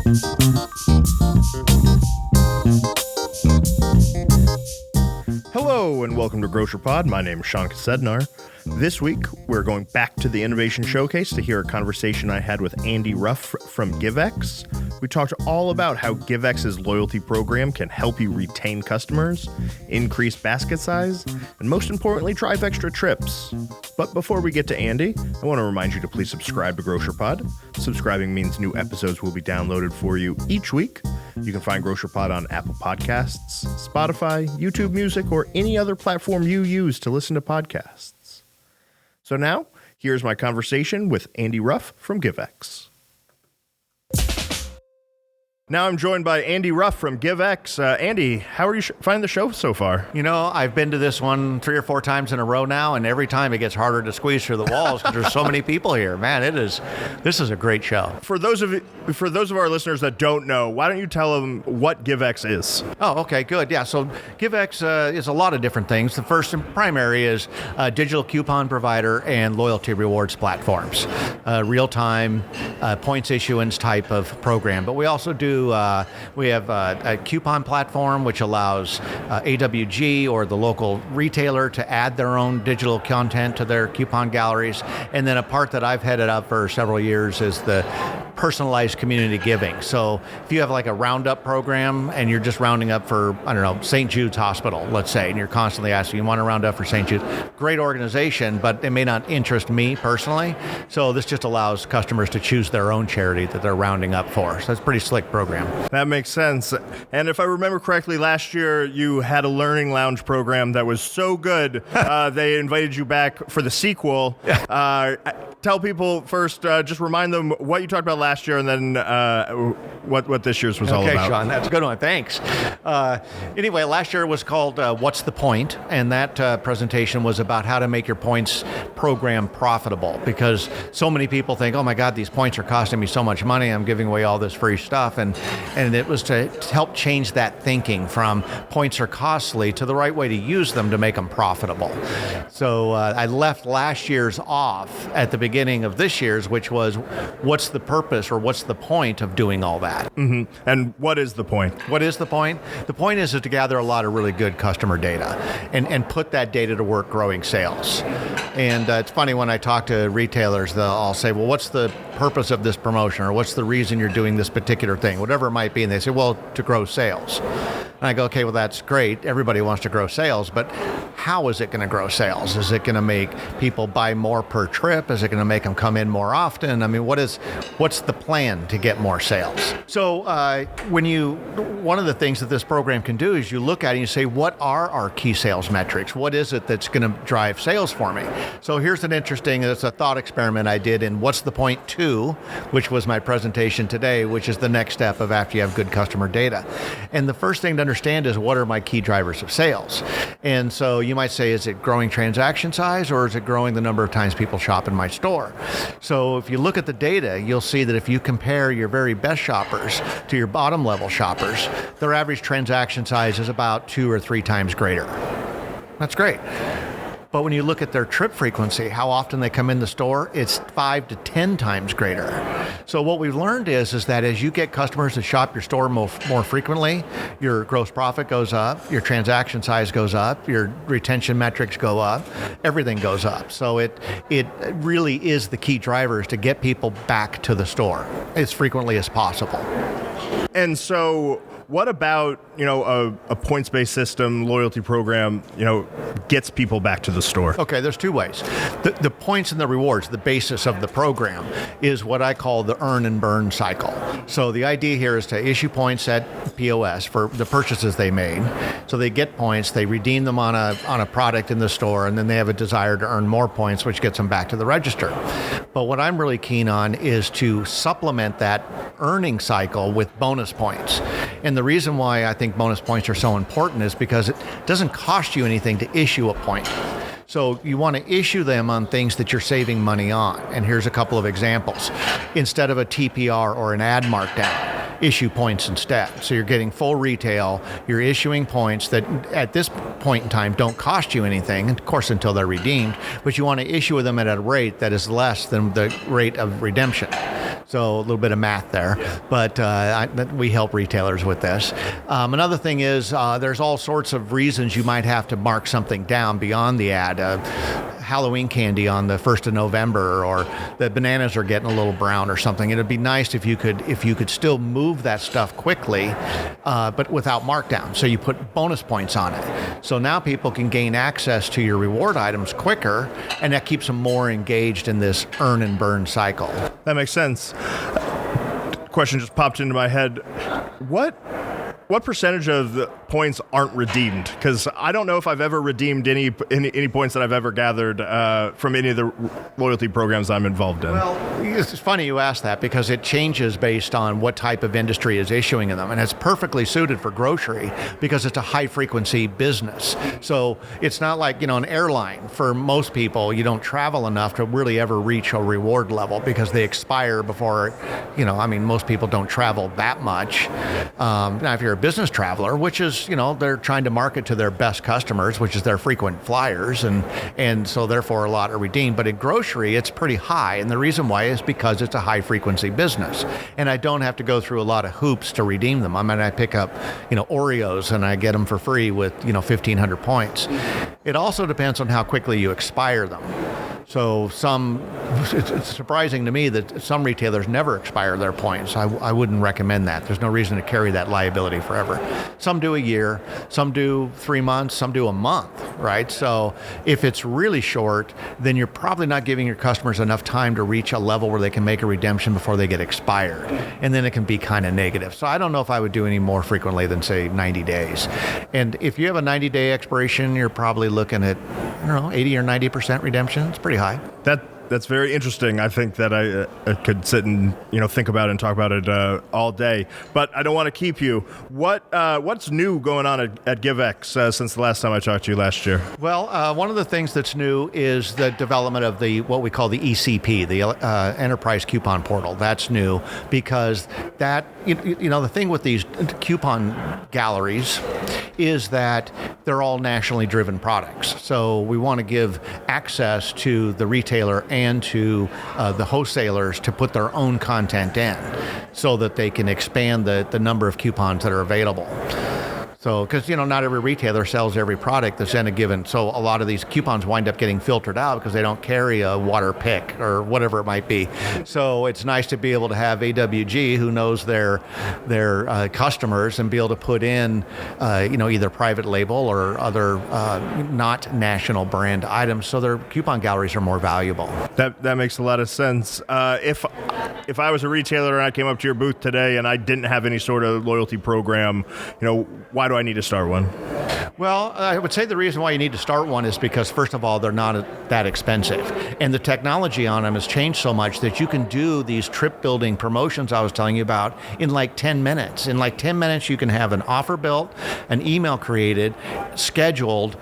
Hello and welcome to Grocer Pod. My name is Sean Kosednar. This week, we're going back to the Innovation Showcase to hear a conversation I had with Andy Ruff from GiveX. We talked all about how GiveX's loyalty program can help you retain customers, increase basket size, and most importantly, drive extra trips. But before we get to Andy, I want to remind you to please subscribe to Grocer Pod. Subscribing means new episodes will be downloaded for you each week. You can find Grocer Pod on Apple Podcasts, Spotify, YouTube Music, or any other platform you use to listen to podcasts. So now, here's my conversation with Andy Ruff from GiveX. Now I'm joined by Andy Ruff from GiveX. Andy, how are you finding the show so far? You know, I've been to this one 3 or 4 times in a row now, and every time it gets harder to squeeze through the walls because there's so many people here. Man, this is a great show. For those of our listeners that don't know, why don't you tell them what GiveX is? Oh, okay, good. Yeah, so GiveX is a lot of different things. The first and primary is a digital coupon provider and loyalty rewards platforms, real-time points issuance type of program. But we also do we have a coupon platform which allows AWG or the local retailer to add their own digital content to their coupon galleries. And then a part that I've headed up for several years is the personalized community giving. So if you have like a roundup program and you're just rounding up for, I don't know, St. Jude's Hospital, let's say, and you're constantly asking, you want to round up for St. Jude's, great organization, but it may not interest me personally. So this just allows customers to choose their own charity that they're rounding up for. So it's a pretty slick program. That makes sense. And if I remember correctly, last year you had a Learning Lounge program that was so good, they invited you back for the sequel. Tell people first, just remind them what you talked about last year and then what this year's was all about. Okay, Sean, that's a good one. Thanks. Anyway, last year was called What's the Point? And that presentation was about how to make your points program profitable, because so many people think, oh my God, these points are costing me so much money. I'm giving away all this free stuff. And it was to help change that thinking from points are costly to the right way to use them to make them profitable. So I left last year's off at the beginning of this year's, which was what's the purpose or what's the point of doing all that? Mm-hmm. And what is the point? What is the point? The point is to gather a lot of really good customer data and put that data to work growing sales. And it's funny when I talk to retailers, they'll all say, well, what's the purpose of this promotion, or what's the reason you're doing this particular thing, whatever it might be. And they say, well, to grow sales. And I go, okay, well, that's great. Everybody wants to grow sales, but how is it going to grow sales? Is it going to make people buy more per trip? Is it going to make them come in more often? I mean, what's the plan to get more sales? So one of the things that this program can do is you look at it and you say, what are our key sales metrics? What is it that's going to drive sales for me? So here's it's a thought experiment I did in What's the Point 2, which was my presentation today, which is the next step of after you have good customer data. And the first thing to understand is, what are my key drivers of sales? And so you might say, is it growing transaction size, or is it growing the number of times people shop in my store? So if you look at the data, you'll see that if you compare your very best shoppers to your bottom level shoppers, their average transaction size is about 2 or 3 times greater. That's great. But when you look at their trip frequency, how often they come in the store, it's 5 to 10 times greater. So what we've learned is that as you get customers to shop your store more frequently, your gross profit goes up, your transaction size goes up, your retention metrics go up, everything goes up. So it really is the key drivers to get people back to the store as frequently as possible. And so what about, a points-based system, loyalty program, gets people back to the store? Okay, there's 2 ways. The points and the rewards, the basis of the program, is what I call the earn and burn cycle. So the idea here is to issue points at POS for the purchases they made. So they get points, they redeem them on a product in the store, and then they have a desire to earn more points, which gets them back to the register. But what I'm really keen on is to supplement that earning cycle with bonus points. And the reason why I think bonus points are so important is because it doesn't cost you anything to issue a point. So you want to issue them on things that you're saving money on. And here's a couple of examples. Instead of a TPR or an ad markdown, issue points instead. So you're getting full retail, you're issuing points that at this point in time don't cost you anything, of course, until they're redeemed, but you want to issue them at a rate that is less than the rate of redemption. So a little bit of math there, but we help retailers with this. Another thing is there's all sorts of reasons you might have to mark something down beyond the ad. Halloween candy on the 1st of November, or the bananas are getting a little brown or something. It'd be nice if you could still move that stuff quickly, but without markdown. So you put bonus points on it. So now people can gain access to your reward items quicker, and that keeps them more engaged in this earn and burn cycle. That makes sense. Question just popped into my head. What percentage of the points aren't redeemed? Because I don't know if I've ever redeemed any points that I've ever gathered from any of the loyalty programs I'm involved in. Well, it's funny you ask that, because it changes based on what type of industry is issuing them. And it's perfectly suited for grocery because it's a high-frequency business. So it's not like, an airline. For most people, you don't travel enough to really ever reach a reward level because they expire before, most people don't travel that much. Now, if you're a business traveler, which is, they're trying to market to their best customers, which is their frequent flyers, and so therefore a lot are redeemed. But in grocery, it's pretty high, and the reason why is because it's a high frequency business, and I don't have to go through a lot of hoops to redeem them. I pick up, Oreos, and I get them for free with 1,500 points. It also depends on how quickly you expire them. So it's surprising to me that some retailers never expire their points. I wouldn't recommend that. There's no reason to carry that liability forever. Some do a year, some do 3 months, some do a month, right? So if it's really short, then you're probably not giving your customers enough time to reach a level where they can make a redemption before they get expired. And then it can be kind of negative. So I don't know if I would do any more frequently than, say, 90 days. And if you have a 90-day expiration, you're probably looking at, 80 or 90% redemption. It's pretty high. That's very interesting. I think that I could sit and think about it and talk about it all day. But I don't want to keep you. What's new going on at GiveX since the last time I talked to you last year? Well, one of the things that's new is the development of what we call the ECP, the Enterprise Coupon Portal. That's new because that the thing with these coupon galleries is that they're all nationally driven products. So we want to give access to the retailer and to the wholesalers to put their own content in so that they can expand the number of coupons that are available. So, because, not every retailer sells every product that's in a given, so a lot of these coupons wind up getting filtered out because they don't carry a water pick or whatever it might be. So it's nice to be able to have AWG, who knows their customers, and be able to put in, either private label or other not national brand items, so their coupon galleries are more valuable. That makes a lot of sense. If I was a retailer and I came up to your booth today and I didn't have any sort of loyalty program, why do I need to start one? Well, I would say the reason why you need to start one is because, first of all, they're not that expensive. And the technology on them has changed so much that you can do these trip building promotions I was telling you about in like 10 minutes. In like 10 minutes, you can have an offer built, an email created, scheduled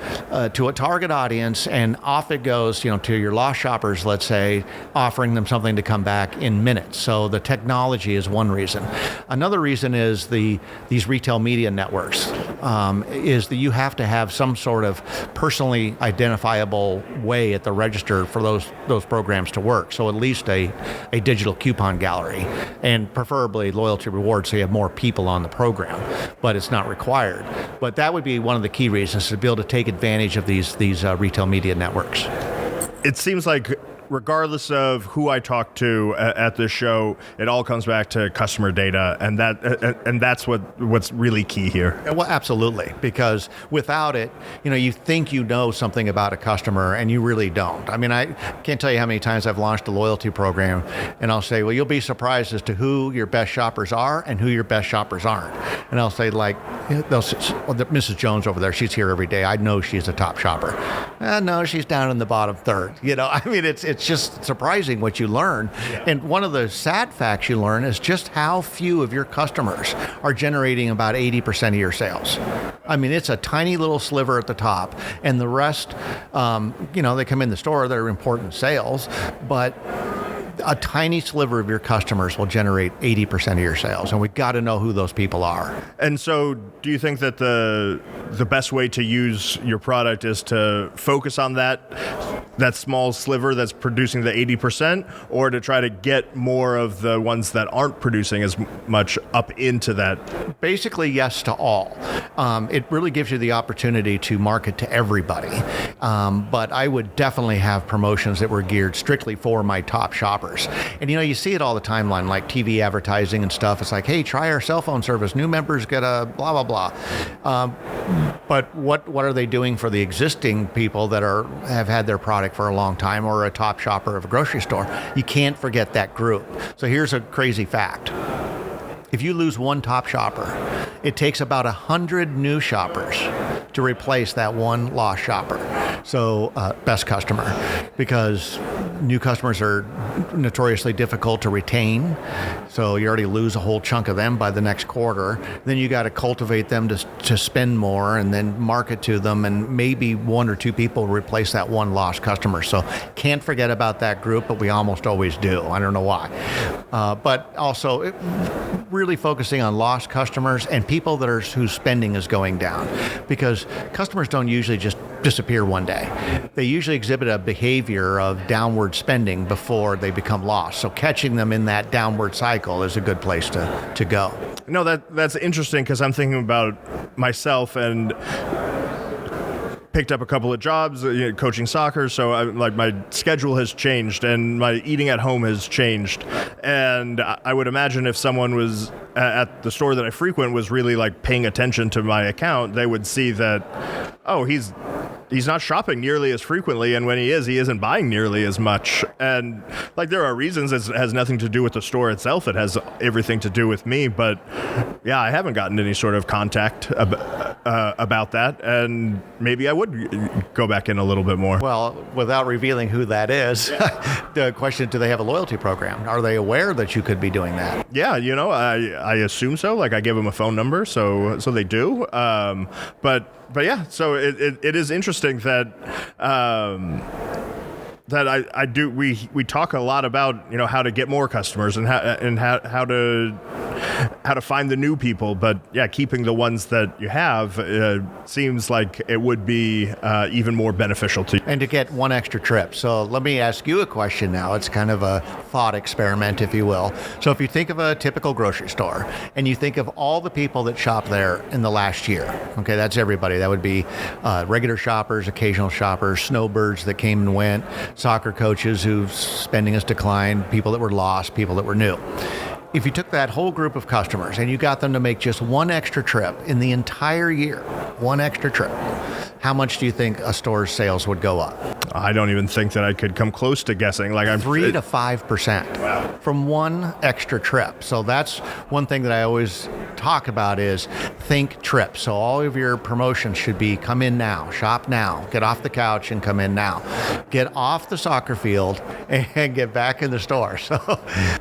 to a target audience, and off it goes, to your lost shoppers, let's say, offering them something to come back in minutes. So the technology is one reason. Another reason is these retail media networks. Is that you have to have some sort of personally identifiable way at the register for those programs to work. So at least a digital coupon gallery, and preferably loyalty rewards, so you have more people on the program. But it's not required. But that would be one of the key reasons, to be able to take advantage of these retail media networks. It seems like, regardless of who I talk to at this show, it all comes back to customer data, and that's what's really key here. Well, absolutely, because without it, you think you know something about a customer, and you really don't. I can't tell you how many times I've launched a loyalty program, and I'll say, well, you'll be surprised as to who your best shoppers are and who your best shoppers aren't. And I'll say, Mrs. Jones over there, she's here every day. I know she's a top shopper. No, she's down in the bottom third. It's just surprising what you learn. Yeah. And one of the sad facts you learn is just how few of your customers are generating about 80% of your sales. It's a tiny little sliver at the top, and the rest, they come in the store, they're important sales, but a tiny sliver of your customers will generate 80% of your sales, and we've got to know who those people are. And so do you think that the best way to use your product is to focus on that small sliver that's producing the 80%, or to try to get more of the ones that aren't producing as much up into that? Basically, yes to all. It really gives you the opportunity to market to everybody. But I would definitely have promotions that were geared strictly for my top shoppers. And you see it all the time on like TV advertising and stuff. It's like, hey, try our cell phone service. New members get a blah, blah, blah. But what are they doing for the existing people that have had their product for a long time, or a top shopper of a grocery store? You can't forget that group. So here's a crazy fact. If you lose one top shopper, it takes about 100 new shoppers to replace that one lost shopper. So best customer, because new customers are notoriously difficult to retain. So you already lose a whole chunk of them by the next quarter. Then you got to cultivate them to spend more, and then market to them, and maybe one or two people replace that one lost customer. So can't forget about that group, but we almost always do. I don't know why. But also really focusing on lost customers and people whose spending is going down, because customers don't usually just disappear one day. They usually exhibit a behavior of downward spending before they become lost. So catching them in that downward cycle is a good place to go. No, that's interesting, because I'm thinking about myself and picked up a couple of jobs, coaching soccer, so my schedule has changed and my eating at home has changed. And I would imagine if someone was at the store that I frequent was really like paying attention to my account, they would see that, oh, he's not shopping nearly as frequently, and when he isn't buying nearly as much. And like, there are reasons. It has nothing to do with the store itself. It has everything to do with me. But yeah, I haven't gotten any sort of contact about that, and maybe I would go back in a little bit more. Well, without revealing who that is, the question: do they have a loyalty program? Are they aware that you could be doing that? Yeah, I assume so. Like, I give them a phone number, so they do. But yeah, so it is interesting that I do. We talk a lot about how to get more customers and how to find the new people. But yeah, keeping the ones that you have seems like it would be even more beneficial to you. And to get one extra trip. So let me ask you a question now. It's kind of a thought experiment, if you will. So if you think of a typical grocery store and you think of all the people that shop there in the last year, okay, that's everybody. That would be regular shoppers, occasional shoppers, snowbirds that came and went, soccer coaches whose spending has declined, people that were lost, people that were new. If you took that whole group of customers and you got them to make just one extra trip in the entire year, one extra trip, how much do you think a store's sales would go up? I don't even think that I could come close to guessing. Like, 3 to 5% from one extra trip. So that's one thing that I always talk about is think trip. So all of your promotions should be come in now, shop now, get off the couch and come in now, get off the soccer field and get back in the store. So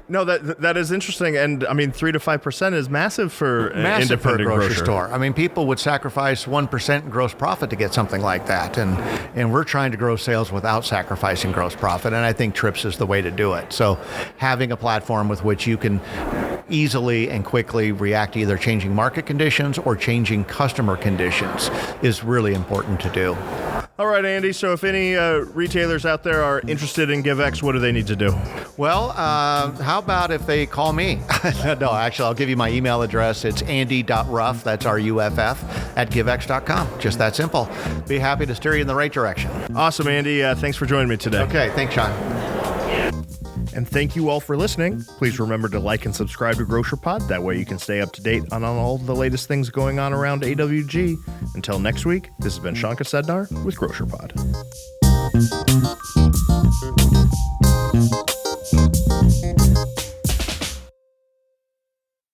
no, that is interesting. And I mean, 3 to 5% is massive for an independent for a grocery grocer. store. I mean, people would sacrifice 1% in gross profit to get something like that. And we're trying to grow sales without sacrificing gross profit. And I think trips is the way to do it. So having a platform with which you can easily and quickly react to either changing market conditions or changing customer conditions is really important to do. All right, Andy. So if any retailers out there are interested in GiveX, what do they need to do? Well, how about if they call me? No, actually, I'll give you my email address. It's andy.ruff, that's R-U-F-F, @givex.com. Just that simple. Be happy to steer you in the right direction. Awesome, Andy. Thanks for joining me today. Okay, thanks, Sean. And thank you all for listening. Please remember to like and subscribe to GrocerPod. That way you can stay up to date on all the latest things going on around AWG. Until next week, this has been Sean Kosednar with GrocerPod.